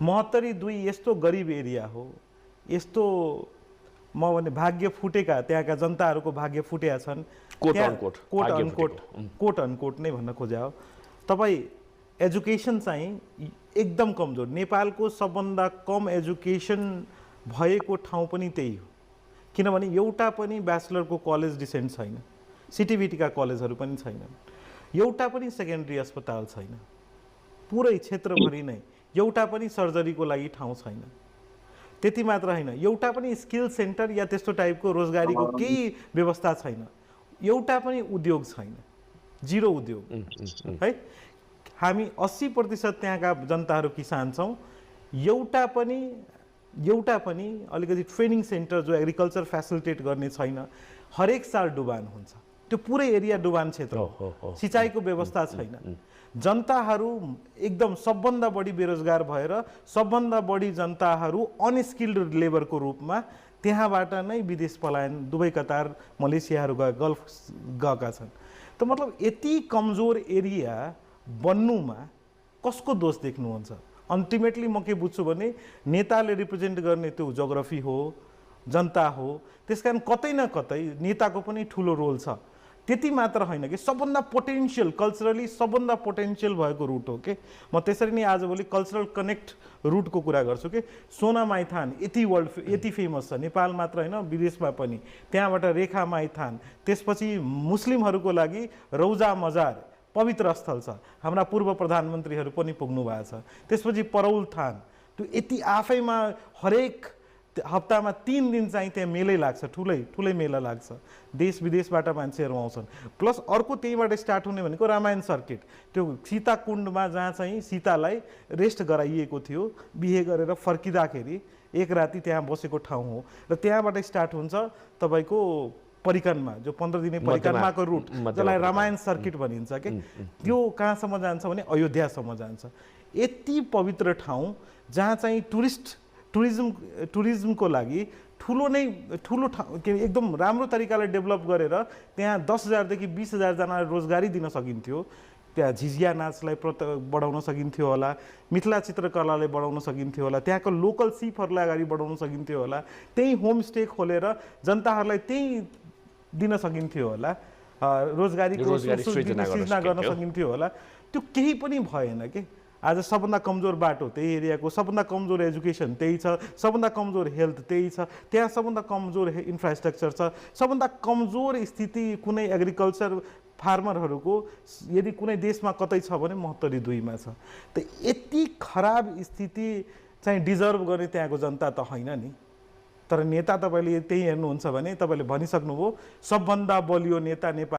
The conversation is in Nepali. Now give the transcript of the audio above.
72 यस्तो गरिब एरिया हो, यस्तो म भने भाग्य फुटेका त्यहाँका जनताहरूको भाग्य फुटेका छन्। कोट अनकोट नै भन्न खोजे हो। तपाईँ एजुकेसन चाहिँ एकदम कमजोर, नेपालको सबभन्दा कम एजुकेसन भएको ठाउँ पनि त्यही हो। किनभने एउटा पनि ब्याचलरको कलेज डिसेन्ट छैन, सिटिभिटीका कलेजहरू पनि छैनन्, एउटा पनि सेकेन्डरी अस्पताल छैन, पुरै क्षेत्रभरि नै एउटा पनि सर्जरीको लागि ठाउँ छैन। त्यति मात्र होइन, एउटा पनि स्किल सेन्टर या त्यस्तो टाइपको रोजगारीको केही व्यवस्था छैन, एउटा पनि उद्योग छैन, जिरो उद्योग है। हामी 80% त्यहाँका जनताहरू किसान छौँ। एउटा पनि अलिकति ट्रेनिङ सेन्टर जो एग्रिकल्चर फेसिलिटेट गर्ने छैन। हरेक साल डुबान हुन्छ, त्यो पुरै एरिया डुबान क्षेत्र हो, सिँचाइको व्यवस्था छैन। जनताहरू एकदम सबभन्दा बढी बेरोजगार भएर सबभन्दा बढी जनताहरू अनस्किल्ड लेबरको रूपमा त्यहाँबाट नै विदेश पलायन दुबई कतार मलेसियाहरू गल्फ गएका छन्। त मतलब यति कमजोर एरिया बन्नुमा कसको दोष देख्नुहुन्छ? अल्टिमेटली म के बुझ्छु भने नेताले रिप्रेजेन्ट गर्ने त्यो जोग्राफी हो, जनता हो, त्यसकारण कतै न कतै नेताको पनि ठुलो रोल छ। त्यति मात्र होइन कि सबभन्दा पोटेन्सियल, कल्चरली सबभन्दा पोटेन्सियल भएको रुट हो कि म त्यसरी नै आजभोलि कल्चरल कनेक्ट रुटको कुरा गर्छु कि सोना माइथान यति फेमस छ, नेपाल मात्र होइन विदेशमा पनि। त्यहाँबाट रेखा माइथान, त्यसपछि मुस्लिमहरूको लागि रौजा मजार पवित्र स्थल छ, हाम्रा पूर्व प्रधानमन्त्रीहरू पनि पुग्नु भएको छ। त्यसपछि परौल थान, त्यो यति आफैमा हरेक हप्तामा 3 दिन चाहिँ त्यहाँ मेलै लाग्छ, ठुलै मेला लाग्छ, देश विदेशबाट मान्छेहरू आउँछन्। प्लस अर्को त्यहीँबाट स्टार्ट हुने भनेको रामायण सर्किट, त्यो सीता कुण्डमा जहाँ चाहिँ सीतालाई रेस्ट गराइएको थियो, बिहे गरेर फर्किँदाखेरि एक राति त्यहाँ बसेको ठाउँ हो र त्यहाँबाट स्टार्ट हुन्छ तपाईँको परिक्रमा, जो 15 दिने परिक्रमाको रुट जसलाई रामायण सर्किट भनिन्छ कि त्यो कहाँसम्म जान्छ भने अयोध्यासम्म जान्छ। यति पवित्र ठाउँ जहाँ चाहिँ टुरिज्मको लागि ठुलो ठाउँ एकदम राम्रो तरिकाले डेभलप गरेर त्यहाँ 10,000 देखि 20,000 जनालाई रोजगारी दिन सकिन्थ्यो। त्यहाँ झिझिया नाचलाई बढाउन सकिन्थ्यो होला, मिथिला चित्रकलालाई बढाउन सकिन्थ्यो होला, त्यहाँको लोकल सिपहरूलाई अगाडि बढाउन सकिन्थ्यो होला, त्यही होमस्टे खोलेर जनताहरूलाई त्यही दिन सकिन्थ्यो होला, रोजगारीको सृजना गर्न सकिन्थ्यो होला। त्यो केही पनि भएन कि आज सबभन्दा कमजोर बाटो त्यही एरियाको, सबभन्दा कमजोर एजुकेसन त्यही छ, सबभन्दा कमजोर हेल्थ त्यही छ, त्यहाँ सबभन्दा कमजोर इन्फ्रास्ट्रक्चर छ, सबभन्दा कमजोर स्थिति कुनै एग्रिकल्चर फार्मरहरूको यदि कुनै देशमा कतै छ भने 72 छ। त यति खराब स्थिति चाहिँ डिजर्भ गर्ने त्यहाँको जनता त होइन नि। तर नेता तपाईँले त्यही हेर्नुहुन्छ भने तपाईँले भनिसक्नुभयो सबभन्दा बलियो नेता नेपाल।